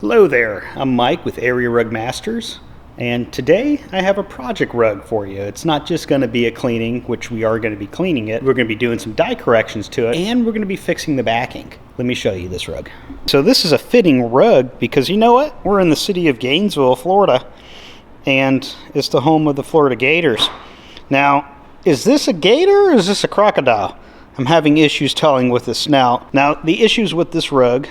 Hello there, I'm Mike with Area Rug Masters, and today I have a project rug for you. It's not just going to be a cleaning, which we are going to be cleaning it. We're going to be doing some dye corrections to it, and we're going to be fixing the backing. Let me show you this rug. So this is a fitting rug because you know what? We're in the city of Gainesville, Florida, and it's the home of the Florida Gators. Now, is this a gator or is this a crocodile? I'm having issues telling with the snout. Now, the issues with this rug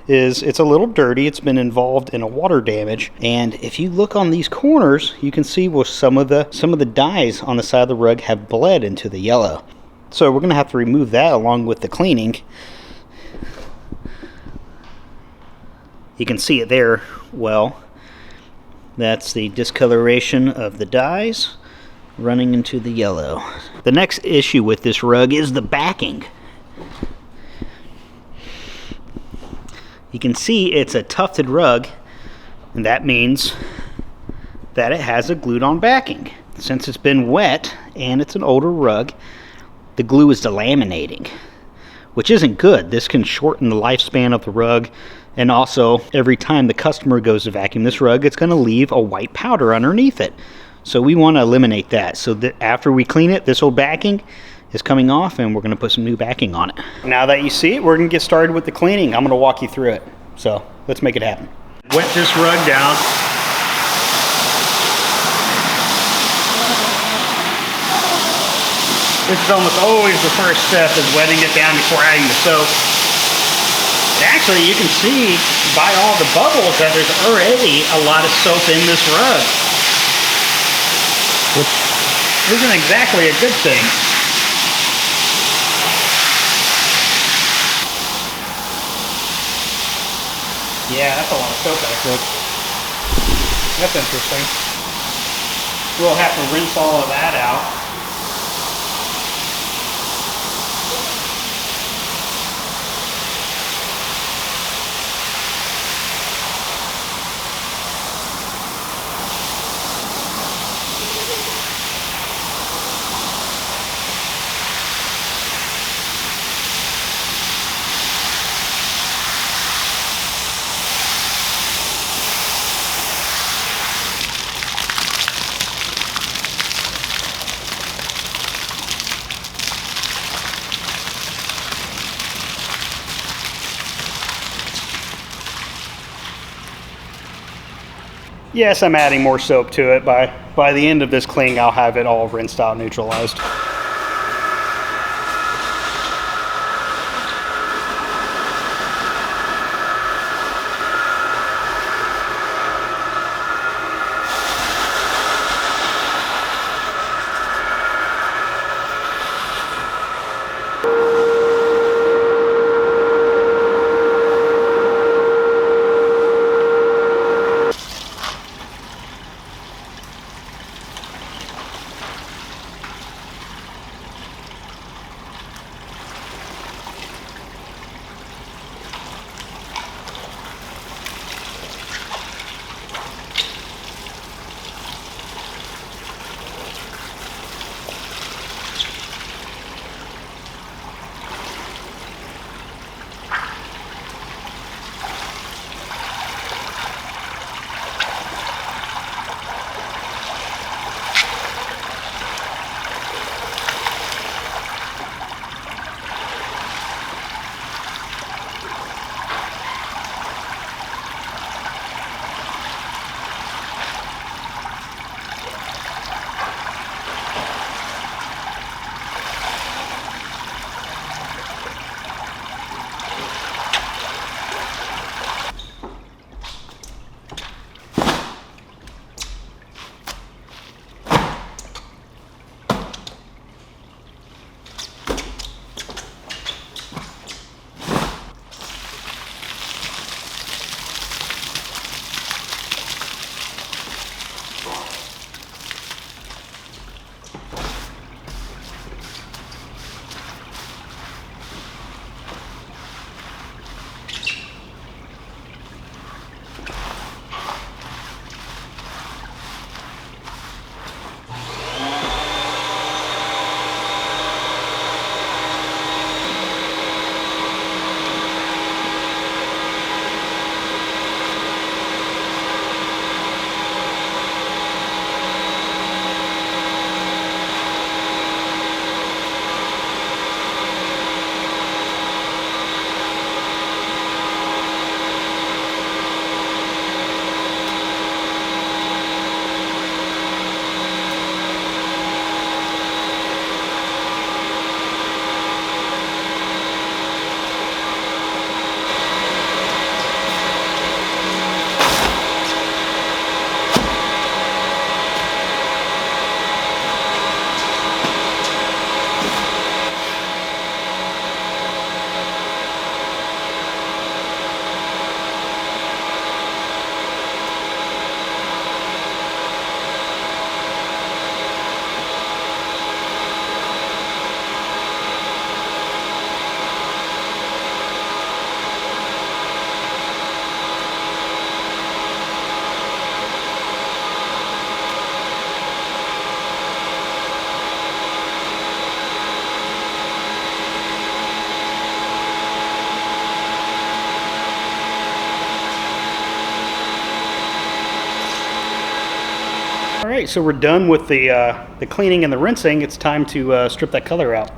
is it's a little dirty. It's been involved in a water damage, and if you look on these corners, you can see where some of the dyes on the side of the rug have bled into the yellow. So we're gonna have to remove that along with the cleaning. You can see it there. Well, that's the discoloration of the dyes running into the yellow. The next issue with this rug is the backing. You can see it's a tufted rug, and that means that it has a glued-on backing. Since it's been wet and it's an older rug, the glue is delaminating, which isn't good. This can shorten the lifespan of the rug, and also every time the customer goes to vacuum this rug, it's going to leave a white powder underneath it. So we want to eliminate that, so that after we clean it, this old backing is coming off, and we're going to put some new backing on it. Now that you see it, we're going to get started with the cleaning. I'm going to walk you through it. So let's make it happen. Wet this rug down. This is almost always the first step, is wetting it down before adding the soap. And actually, you can see by all the bubbles that there's already a lot of soap in this rug, which isn't exactly a good thing. Yeah, that's a lot of soap actually. That's interesting. We'll have to rinse all of that out. Yes, I'm adding more soap to it. By the end of this cleaning, I'll have it all rinsed out and neutralized. All right, so we're done with the cleaning and the rinsing. It's time to strip that color out.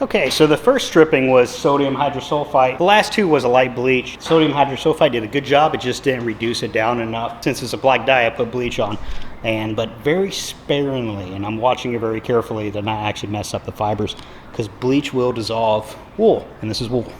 Okay, so the first stripping was sodium hydrosulfite. The last two was a light bleach. Sodium hydrosulfite did a good job, it just didn't reduce it down enough. Since it's a black dye, I put bleach on, but very sparingly, and I'm watching it very carefully to not actually mess up the fibers, because bleach will dissolve wool, and this is wool.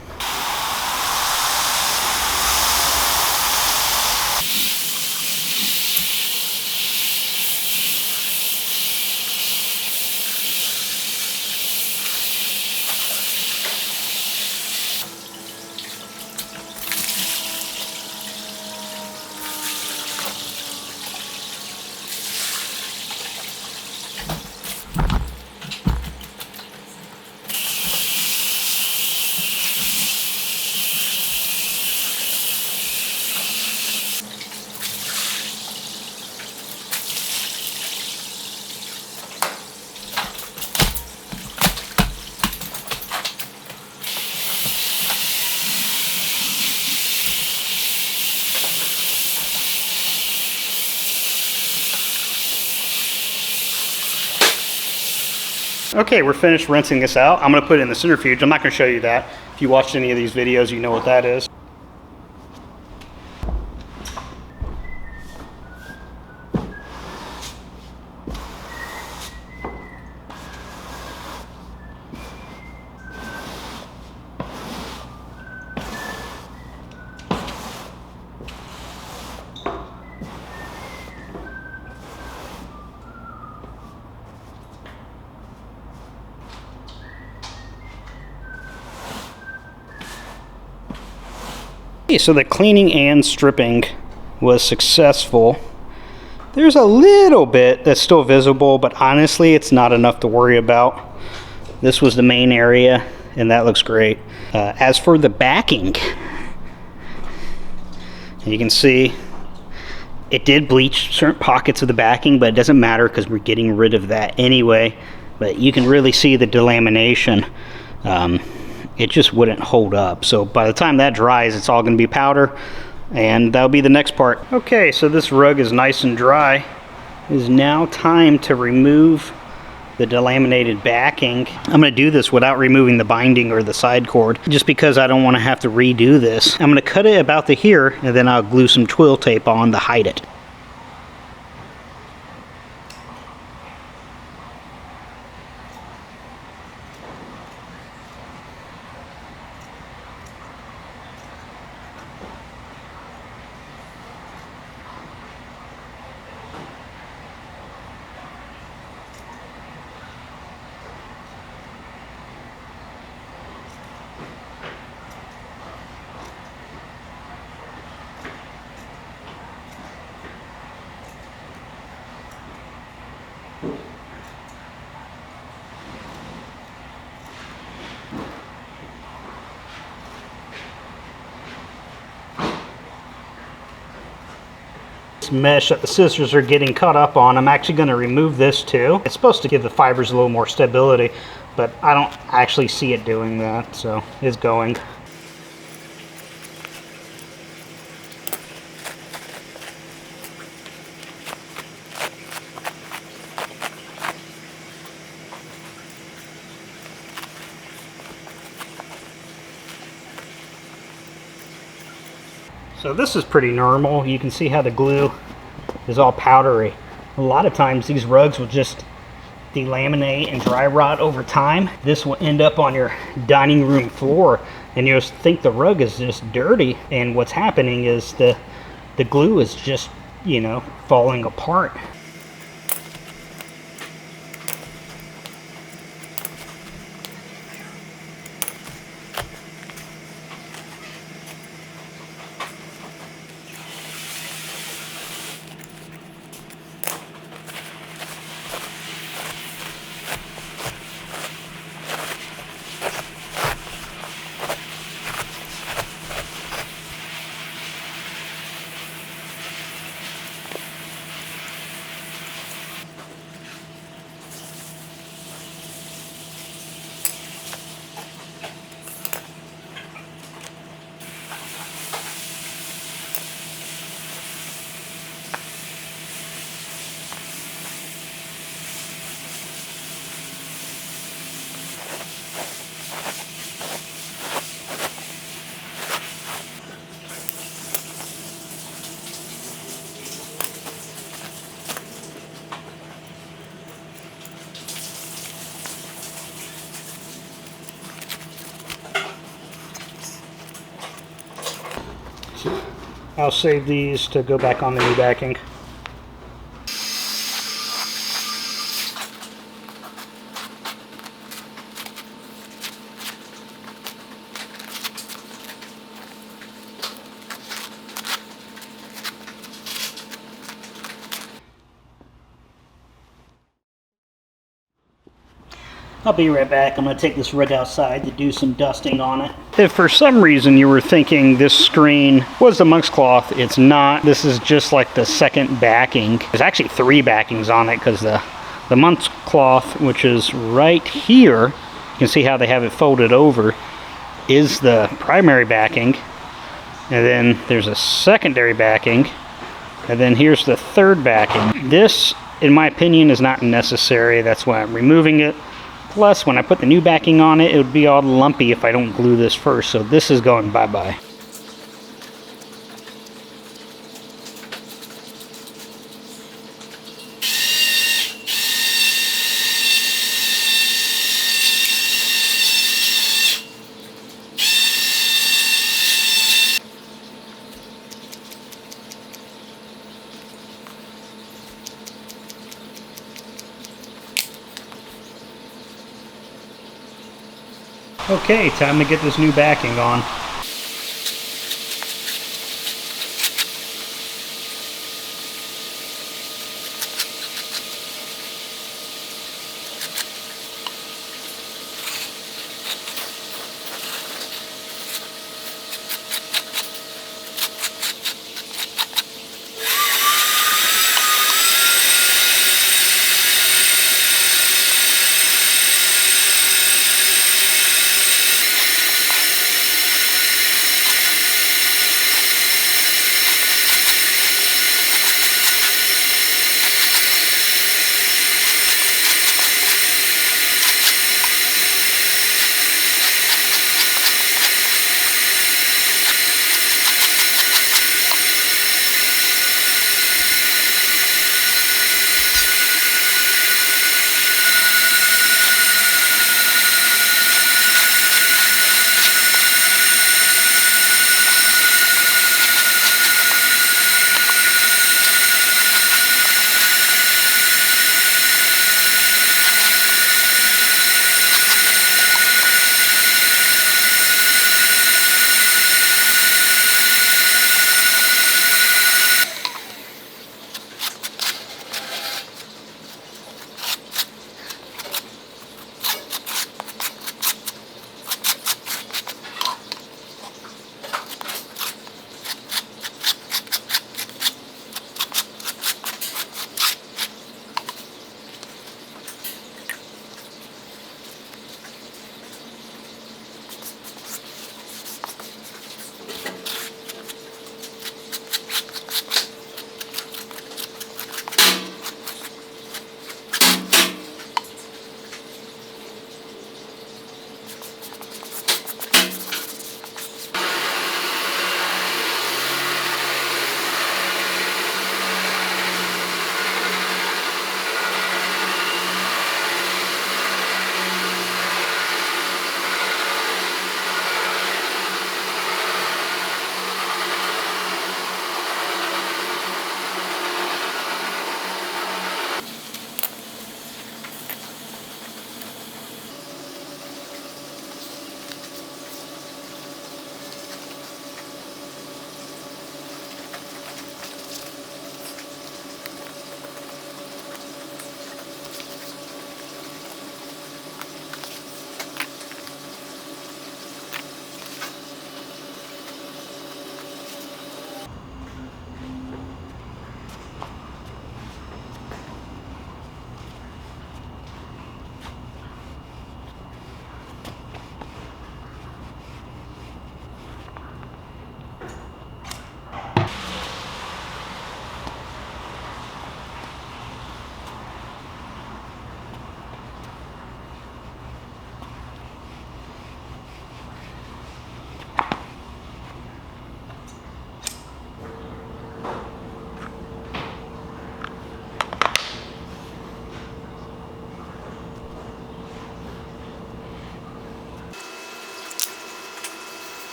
Okay, we're finished rinsing this out. I'm gonna put it in the centrifuge. I'm not gonna show you that. If you watched any of these videos, you know what that is. Okay, so the cleaning and stripping was successful. There's a little bit that's still visible, but honestly, it's not enough to worry about. This was the main area, and that looks great. As for the backing, you can see it did bleach certain pockets of the backing, but it doesn't matter because we're getting rid of that anyway. But you can really see the delamination. It just wouldn't hold up. So by the time that dries, it's all going to be powder, and that'll be the next part. Okay, so this rug is nice and dry. It is now time to remove the delaminated backing. I'm going to do this without removing the binding or the side cord, just because I don't want to have to redo this. I'm going to cut it about to here, and then I'll glue some twill tape on to hide it. Mesh that the scissors are getting cut up on, I'm actually going to remove this too. It's supposed to give the fibers a little more stability, but I don't actually see it doing that, so it's going. So this is pretty normal. You can see how the glue is all powdery. A lot of times these rugs will just delaminate and dry rot over time. This will end up on your dining room floor and you'll think the rug is just dirty, and what's happening is the glue is just, you know, falling apart. I'll save these to go back on the new backing. I'll be right back. I'm going to take this rug outside to do some dusting on it. If for some reason you were thinking this screen was the monk's cloth, it's not. This is just like the second backing. There's actually 3 backings on it because the monk's cloth, which is right here, you can see how they have it folded over, is the primary backing. And then there's a secondary backing. And then here's the third backing. This, in my opinion, is not necessary. That's why I'm removing it. Plus, when I put the new backing on it, it would be all lumpy if I don't glue this first, so this is going bye-bye. Okay, time to get this new backing on.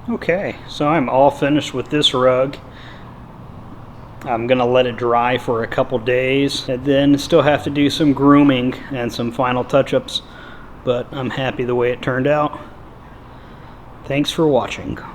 Okay, so I'm all finished with this rug. I'm gonna let it dry for a couple days and then still have to do some grooming and some final touch-ups, but I'm happy the way it turned out. Thanks for watching.